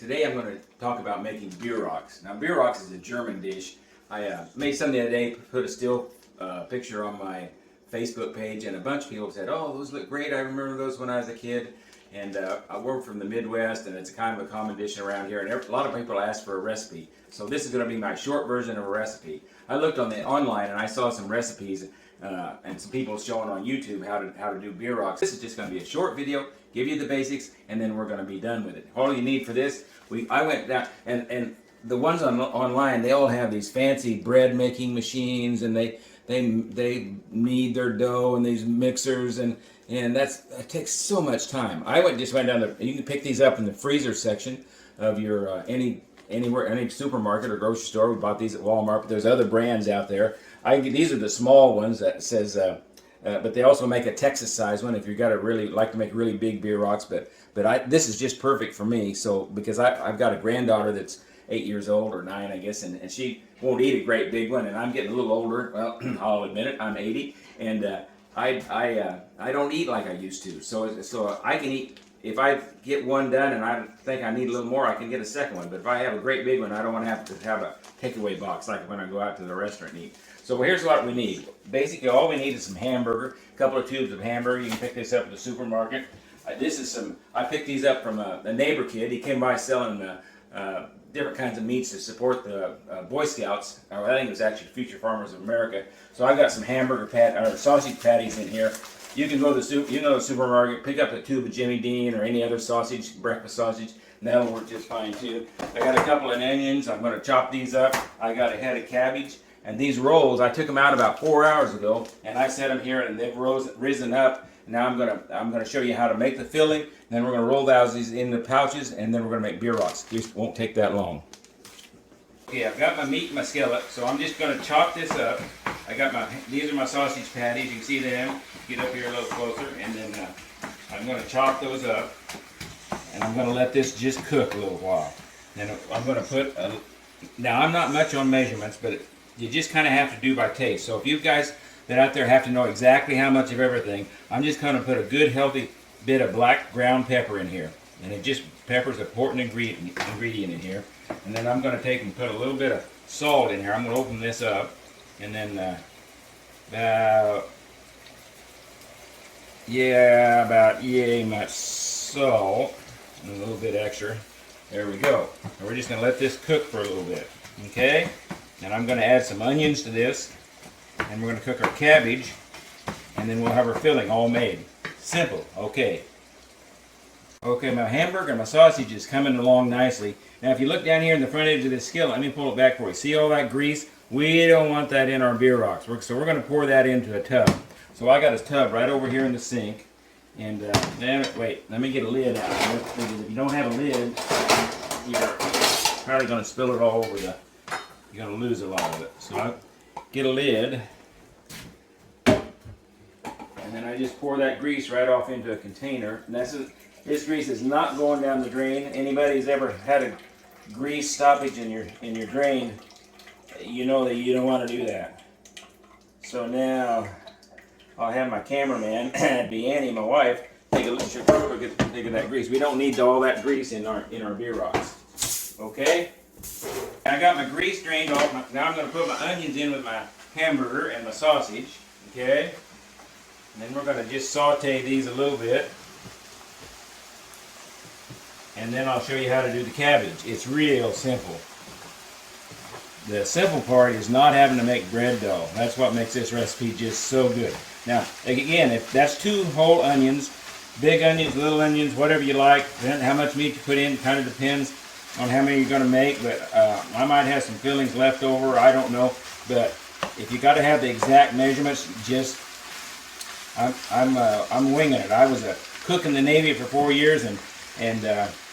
Today I'm going to talk about making BIEROCKS. Now BIEROCKS is a German dish. I made some the other day, put a still picture on my Facebook page, and a bunch of people said, "Oh, those look great, I remember those when I was a kid." And I work from the Midwest, and it's kind of a common dish around here, and a lot of people ask for a recipe. So this is going to be my short version of a recipe. I looked online and I saw some recipes and some people showing on YouTube how to do BIEROCKS. This is just going to be a short video, give you the basics, and then we're going to be done with it. All you need for this, I went down, and the ones online, they all have these fancy bread making machines, and they knead their dough in these mixers, and that takes so much time. Just went down there. You can pick these up in the freezer section of your any supermarket or grocery store. We bought these at Walmart, but there's other brands out there. These are the small ones that says, but they also make a Texas size one if you got like to make really big BIEROCKS. But this is just perfect for me. So because I've got a granddaughter that's 8 years old or 9, I guess, and she won't eat a great big one, and I'm getting a little older. Well, I'll admit it, I'm 80, and I don't eat like I used to. So I can eat. If I get one done and I think I need a little more, I can get a second one. But if I have a great big one, I don't want to have a takeaway box like when I go out to the restaurant and eat. So here's what we need. Basically, all we need is some hamburger, a couple of tubes of hamburger. You can pick this up at the supermarket. I picked these up from a neighbor kid. He came by selling different kinds of meats to support the Boy Scouts. Or I think it was actually Future Farmers of America. So I got some sausage patties in here. You can go to the supermarket, pick up a tube of Jimmy Dean or any other sausage, breakfast sausage, and that'll work just fine too. I got a couple of onions. I'm going to chop these up. I got a head of cabbage, and these rolls, I took them out about 4 hours ago, and I set them here, and they've risen up. Now I'm going to show you how to make the filling. Then we're going to roll these in the pouches, and then we're going to make BIEROCKS. It won't take that long. Okay, I've got my meat in my skillet, so I'm just going to chop this up. These are my sausage patties. You can see them. Get up here a little closer, and then I'm going to chop those up, and I'm going to let this just cook a little while. Then I'm going to put now I'm not much on measurements, but you just kind of have to do by taste. So if you guys that out there have to know exactly how much of everything, I'm just going to put a good healthy bit of black ground pepper in here, and pepper's an important ingredient in here. And then I'm going to take and put a little bit of salt in here. I'm going to open this up, and then about yay much salt, and a little bit extra. There we go. And we're just going to let this cook for a little bit, okay? And I'm going to add some onions to this, and we're going to cook our cabbage, and then we'll have our filling all made. Simple, okay. Okay, my hamburger and my sausage is coming along nicely. Now if you look down here in the front edge of this skillet, let me pull it back for you. See all that grease? We don't want that in our BIEROCKS. So we're going to pour that into a tub. So I got a tub right over here in the sink. And wait, let me get a lid out. Because if you don't have a lid, you're probably going to spill it all over you're going to lose a lot of it. So I'll get a lid. And then I just pour that grease right off into a container. And this grease is not going down the drain. Anybody who's ever had a grease stoppage in your drain, you know that you don't want to do that. So now I'll have my cameraman, that'd be Annie, my wife, take a look at that grease. We don't need all that grease in our BIEROCKS. Okay? I got my grease drained off. Now I'm going to put my onions in with my hamburger and my sausage. Okay? And then we're going to just saute these a little bit. And then I'll show you how to do the cabbage. It's real simple. The simple part is not having to make bread dough. That's what makes this recipe just so good. Now, again, if that's 2 whole onions, big onions, little onions, whatever you like, then how much meat you put in kind of depends on how many you're going to make. But I might have some fillings left over. I don't know. But if you got to have the exact measurements, I'm winging it. I was a cook in the Navy for 4 years, and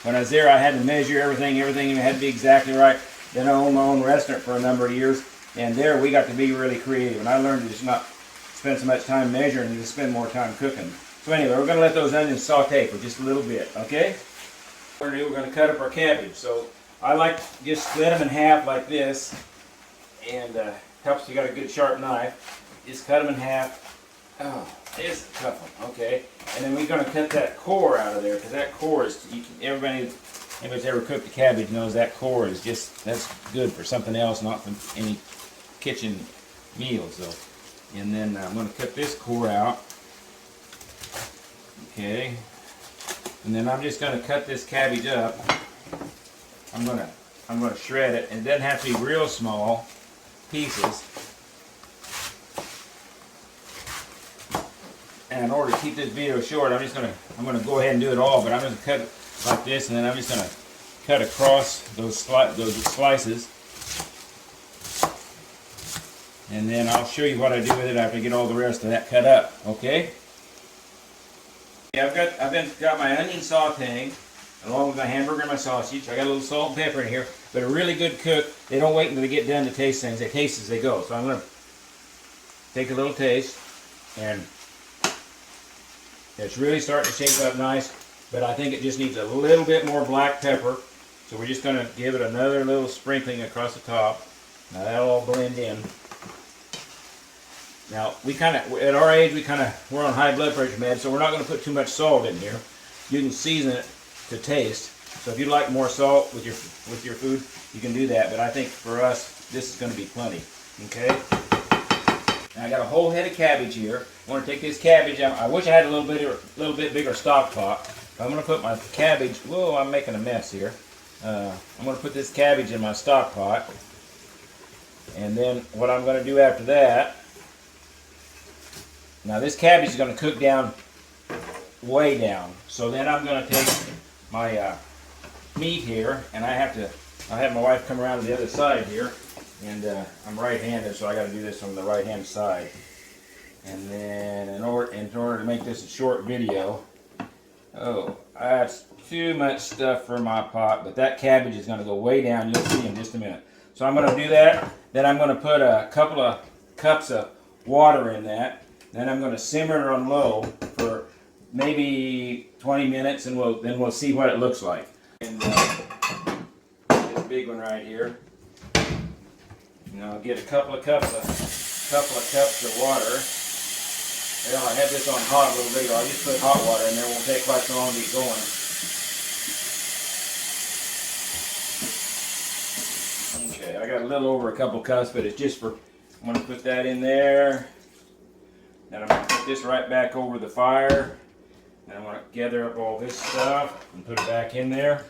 when I was there, I had to measure everything. Everything had to be exactly right. Then I owned my own restaurant for a number of years, and there we got to be really creative. And I learned to just not spend so much time measuring and just spend more time cooking. So anyway, we're going to let those onions saute for just a little bit, okay? We're going to cut up our cabbage. So I like to just split them in half like this, and helps if you got a good sharp knife. Just cut them in half. Oh, it's a tough one, okay? And then we're going to cut that core out of there, because that core is, everybody Anybody's ever cooked a cabbage knows that core is that's good for something else, not for any kitchen meals though. And then I'm going to cut this core out. Okay. And then I'm just going to cut this cabbage up. I'm going to shred it, and it doesn't have to be real small pieces. And in order to keep this video short, I'm going to go ahead and do it all, but I'm going to cut it like this, and then I'm just going to cut across those slices. And then I'll show you what I do with it after I get all the rest of that cut up. Okay? I've got my onion sauteing along with my hamburger and my sausage. I got a little salt and pepper in here. But a really good cook, they don't wait until they get done to taste things. They taste as they go. So I'm going to take a little taste, and it's really starting to shape up nice. But I think it just needs a little bit more black pepper. So we're just going to give it another little sprinkling across the top. Now that'll all blend in. Now we at our age, we're on high blood pressure meds, so we're not going to put too much salt in here. You can season it to taste. So if you like more salt with your food, you can do that. But I think for us, this is going to be plenty. Okay. Now I got a whole head of cabbage here. I want to take this cabbage out. I wish I had a little bit bigger stock pot. I'm going to put my cabbage. Whoa, I'm making a mess here. I'm going to put this cabbage in my stock pot. And then what I'm going to do after that. Now this cabbage is going to cook down, way down. So then I'm going to take my meat here, and I'll have my wife come around to the other side here, and I'm right-handed, so I got to do this on the right-hand side. And then in order to make this a short video, that's too much stuff for my pot, but that cabbage is going to go way down. You'll see in just a minute. So I'm going to do that. Then I'm going to put a couple of cups of water in that. Then I'm going to simmer it on low for maybe 20 minutes, and then we'll see what it looks like. And this big one right here. I'll get a couple of cups of water. Well, I have this on hot a little bit. I'll just put hot water in there. It won't take quite so long to get going. Okay, I got a little over a couple cups, but it's just for. I'm going to put that in there. Then I'm going to put this right back over the fire. And I'm going to gather up all this stuff and put it back in there.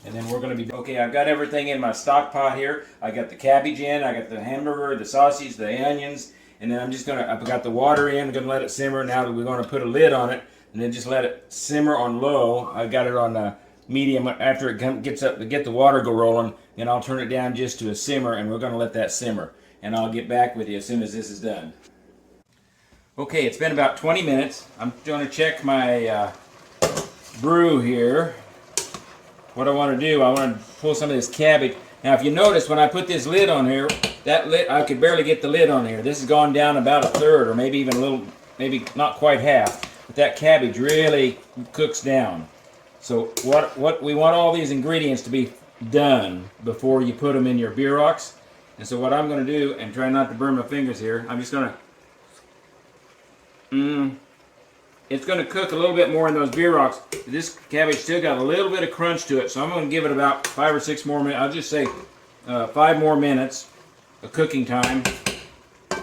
And then we're going to be... Okay, I've got everything in my stock pot here. I got the cabbage in, I got the hamburger, the sausage, the onions. And then I've got the water in. I'm going to let it simmer. Now we're going to put a lid on it. And then just let it simmer on low. I got it on medium. After it gets up to get the water go rolling, then I'll turn it down just to a simmer. And we're going to let that simmer. And I'll get back with you as soon as this is done. Okay, it's been about 20 minutes. I'm going to check my brew here. What I want to do, I want to pull some of this cabbage. Now, if you notice, when I put this lid on here, that lid, I could barely get the lid on here. This has gone down about a third, or maybe even a little, maybe not quite half. But that cabbage really cooks down. So what we want all these ingredients to be done before you put them in your BIEROCKS. And so what I'm going to do, and try not to burn my fingers here, I'm just going to it's going to cook a little bit more in those BIEROCKS. This cabbage still got a little bit of crunch to it, so I'm going to give it about 5 or 6 more minutes. I'll just say 5 more minutes of cooking time.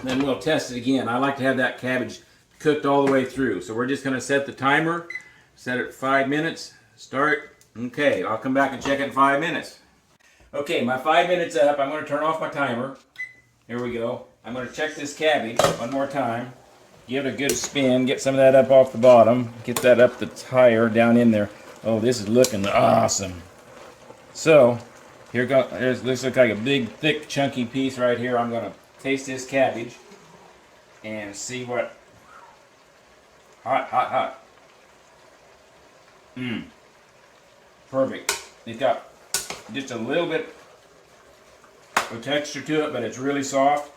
Then we'll test it again. I like to have that cabbage cooked all the way through. So we're just going to set the timer, set it 5 minutes, start. Okay, I'll come back and check it in 5 minutes. Okay, my 5 minutes up. I'm going to turn off my timer. Here we go. I'm going to check this cabbage one more time. Give it a good spin, get some of that up off the bottom, get that up the higher down in there. Oh, this is looking awesome. So, here goes, this looks like a big, thick, chunky piece right here. I'm going to taste this cabbage and see what, hot. Perfect. It's got just a little bit of texture to it, but it's really soft.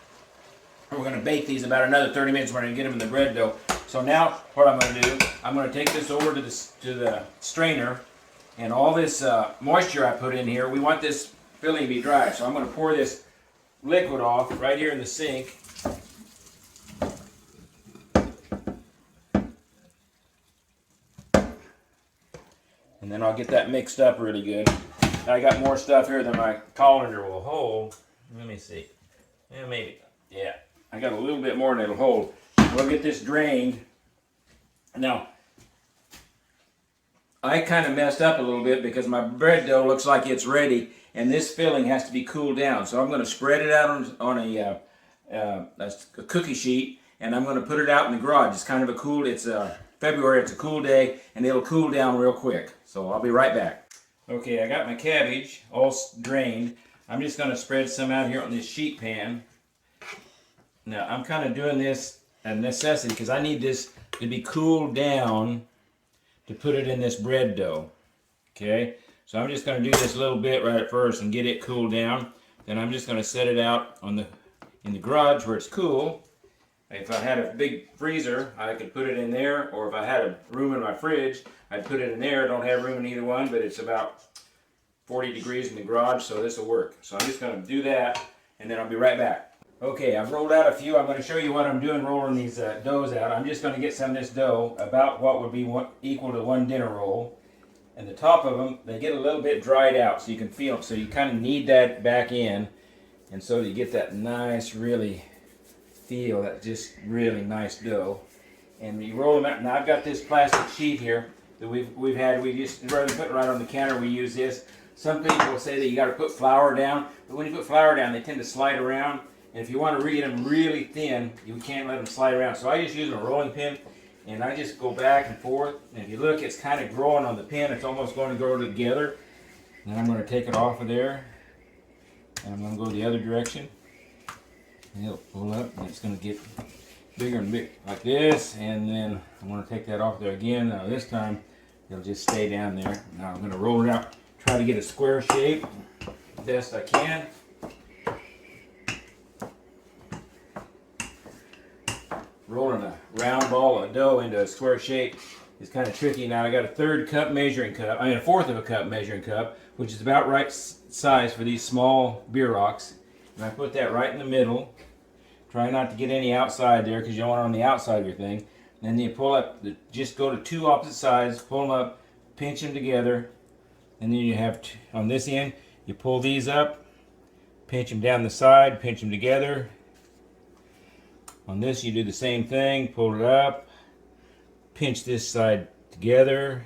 We're going to bake these about another 30 minutes. We're going to get them in the bread dough. So now what I'm going to do, I'm going to take this over to the strainer, and all this moisture I put in here, we want this filling to be dry. So I'm going to pour this liquid off right here in the sink. And then I'll get that mixed up really good. I got more stuff here than my colander will hold. Let me see. Yeah, maybe. Yeah, I got a little bit more than it'll hold. We'll get this drained. Now, I kind of messed up a little bit because my bread dough looks like it's ready, and this filling has to be cooled down. So I'm going to spread it out on a cookie sheet, and I'm going to put it out in the garage. It's kind of a cool, it's February, it's a cool day, and it'll cool down real quick. So I'll be right back. Okay, I got my cabbage all drained. I'm just going to spread some out here on this sheet pan. Now, I'm kind of doing this a necessity because I need this to be cooled down to put it in this bread dough. Okay, so I'm just going to do this a little bit right at first and get it cooled down. Then I'm just going to set it out in the garage where it's cool. If I had a big freezer, I could put it in there, or if I had a room in my fridge, I'd put it in there. I don't have room in either one, but it's about 40 degrees in the garage, so this will work. So I'm just going to do that, and then I'll be right back. Okay, I've rolled out a few. I'm going to show you what I'm doing rolling these doughs out. I'm just going to get some of this dough, about what would be equal to one dinner roll. And the top of them, they get a little bit dried out, so you can feel them. So you kind of knead that back in, and so you get that nice, really feel, that just really nice dough. And you roll them out. Now I've got this plastic sheet here that we've had. We just, rather than put it right on the counter, we use this. Some people will say that you got to put flour down, but when you put flour down, they tend to slide around. And if you want to get them really thin, you can't let them slide around. So I just use a rolling pin, and I just go back and forth. And if you look, it's kind of growing on the pin. It's almost going to grow together. And I'm going to take it off of there, and I'm going to go the other direction. And it'll pull up, and it's going to get bigger and bigger like this. And then I'm going to take that off there again. Now this time, it'll just stay down there. Now I'm going to roll it out, try to get a square shape best I can. Rolling a round ball of dough into a square shape is kind of tricky. Now I got a a fourth of a cup measuring cup, which is about right size for these small BIEROCKS. And I put that right in the middle. Try not to get any outside there because you don't want it on the outside of your thing. And then you pull up, just go to two opposite sides, pull them up, pinch them together. And then you have, on this end, you pull these up, pinch them down the side, pinch them together. On this, you do the same thing, pull it up, pinch this side together.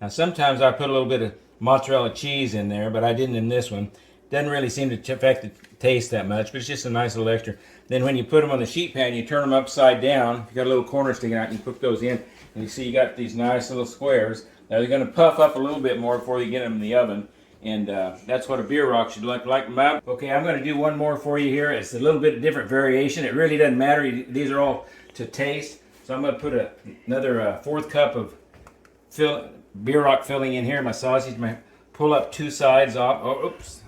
Now sometimes I put a little bit of mozzarella cheese in there, but I didn't in this one. Doesn't really seem to affect the taste that much, but it's just a nice little extra. Then when you put them on the sheet pan, you turn them upside down. If you got a little corner sticking out, you put those in, and you see you got these nice little squares. Now they're going to puff up a little bit more before you get them in the oven. And that's what a BIEROCK should look like. Okay, I'm going to do one more for you here. It's a little bit of different variation. It really doesn't matter. These are all to taste. So I'm going to put another fourth cup of BIEROCK filling in here. My sausage. Pull up two sides off. Oh, oops.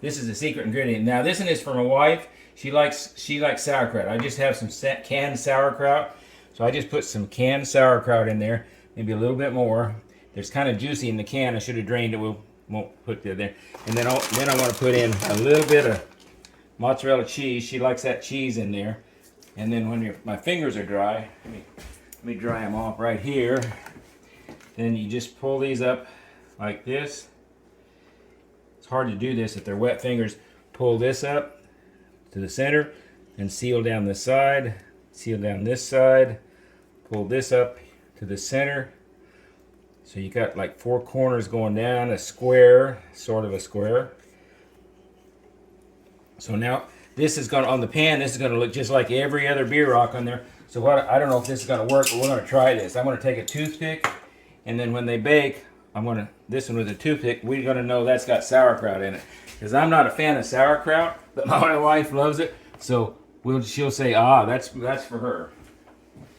This is a secret ingredient. Now this one is for my wife. She likes sauerkraut. I just have some canned sauerkraut. So I just put some canned sauerkraut in there. Maybe a little bit more. There's kind of juicy in the can. I should have drained it. Won't put that there. And then I want to put in a little bit of mozzarella cheese. She likes that cheese in there. And then when my fingers are dry, let me dry them off right here. Then you just pull these up like this. It's hard to do this if they're wet fingers. Pull this up to the center and seal down this side. Seal down this side. Pull this up to the center. So you got like four corners going down, a square, sort of a square. So now this is going to, on the pan, this is going to look just like every other BIEROCK on there. So I don't know if this is going to work, but we're going to try this. I'm going to take a toothpick, and then when they bake, this one with a toothpick, we're going to know that's got sauerkraut in it. Because I'm not a fan of sauerkraut, but my wife loves it. So she'll say, that's for her.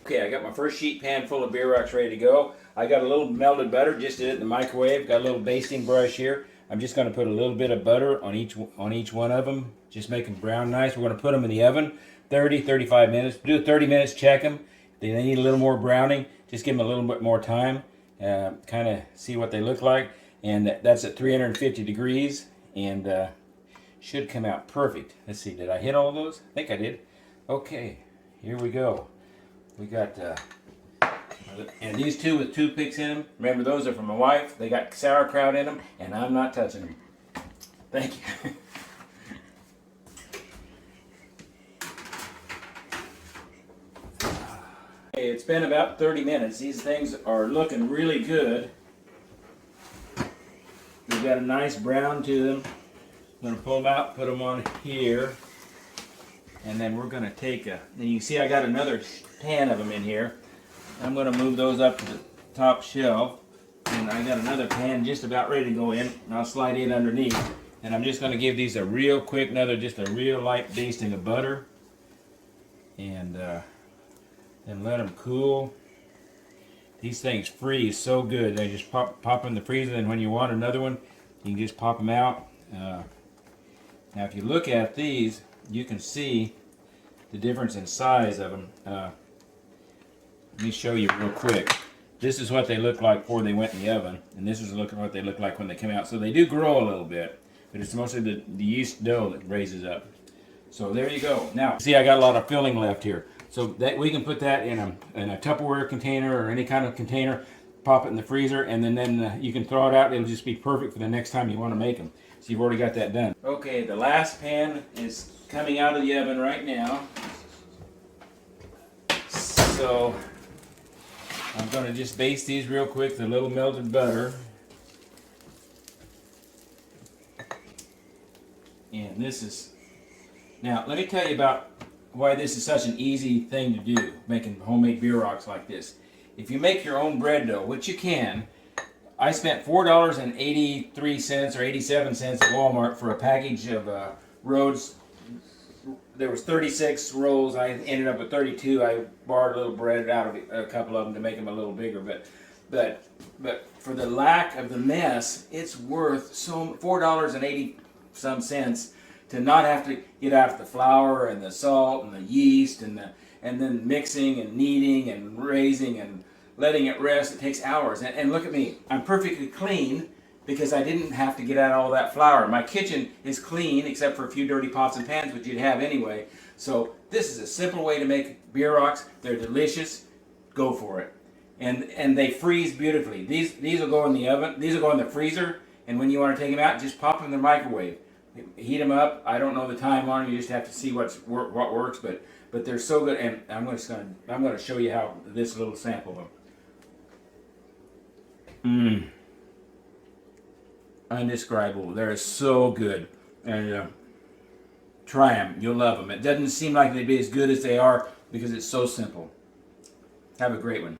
Okay, I got my first sheet pan full of BIEROCKS ready to go. I got a little melted butter, just did it in the microwave. Got a little basting brush here. I'm just going to put a little bit of butter on each one of them. Just make them brown nice. We're going to put them in the oven 30-35 minutes. Do 30 minutes, check them. If they need a little more browning, just give them a little bit more time. Kind of see what they look like. And that's at 350 degrees. And should come out perfect. Let's see, did I hit all of those? I think I did. Okay, here we go. We got And these two with toothpicks in them, remember those are from my wife. They got sauerkraut in them, and I'm not touching them. Thank you. Okay, it's been about 30 minutes. These things are looking really good. They've got a nice brown to them. I'm going to pull them out, put them on here. And then we're going to take and you can see I got another pan of them in here. I'm going to move those up to the top shelf. And I got another pan just about ready to go in. And I'll slide in underneath. And I'm just going to give these a real quick, just a real light basting of butter. And then let them cool. These things freeze so good. They just pop in the freezer, and when you want another one, you can just pop them out. Now if you look at these, you can see the difference in size of them. Let me show you real quick. This is what they look like before they went in the oven, and this is what they look like when they come out. So they do grow a little bit, but it's mostly the yeast dough that raises up. So there you go. Now, see, I got a lot of filling left here. So that we can put that in a Tupperware container or any kind of container, pop it in the freezer, and then you can throw it out. It'll just be perfect for the next time you want to make them. So you've already got that done. Okay, the last pan is coming out of the oven right now. So I'm going to just baste these real quick with a little melted butter. And this is, now let me tell you about why this is such an easy thing to do, making homemade BIEROCKS like this. If you make your own bread dough, which you can, I spent $4.83 or 87 cents at Walmart for a package of Rhodes. There was 36 rolls. I ended up with 32. I borrowed a little bread out of a couple of them to make them a little bigger. But for the lack of the mess, it's worth so $4.80 some cents to not have to get out the flour and the salt and the yeast and then mixing and kneading and raising and letting it rest. It takes hours. And look at me, I'm perfectly clean because I didn't have to get out all that flour. My kitchen is clean except for a few dirty pots and pans, which you'd have anyway. So this is a simple way to make BIEROCKS. They're delicious. Go for it. And they freeze beautifully. These will go in the oven. These will go in the freezer. And when you want to take them out, just pop them in the microwave. Heat them up. I don't know the time on them. You just have to see what works. But they're so good. And I'm going to show you how this little sample of them. Indescribable. They're so good. And try them. You'll love them. It doesn't seem like they'd be as good as they are because it's so simple. Have a great one.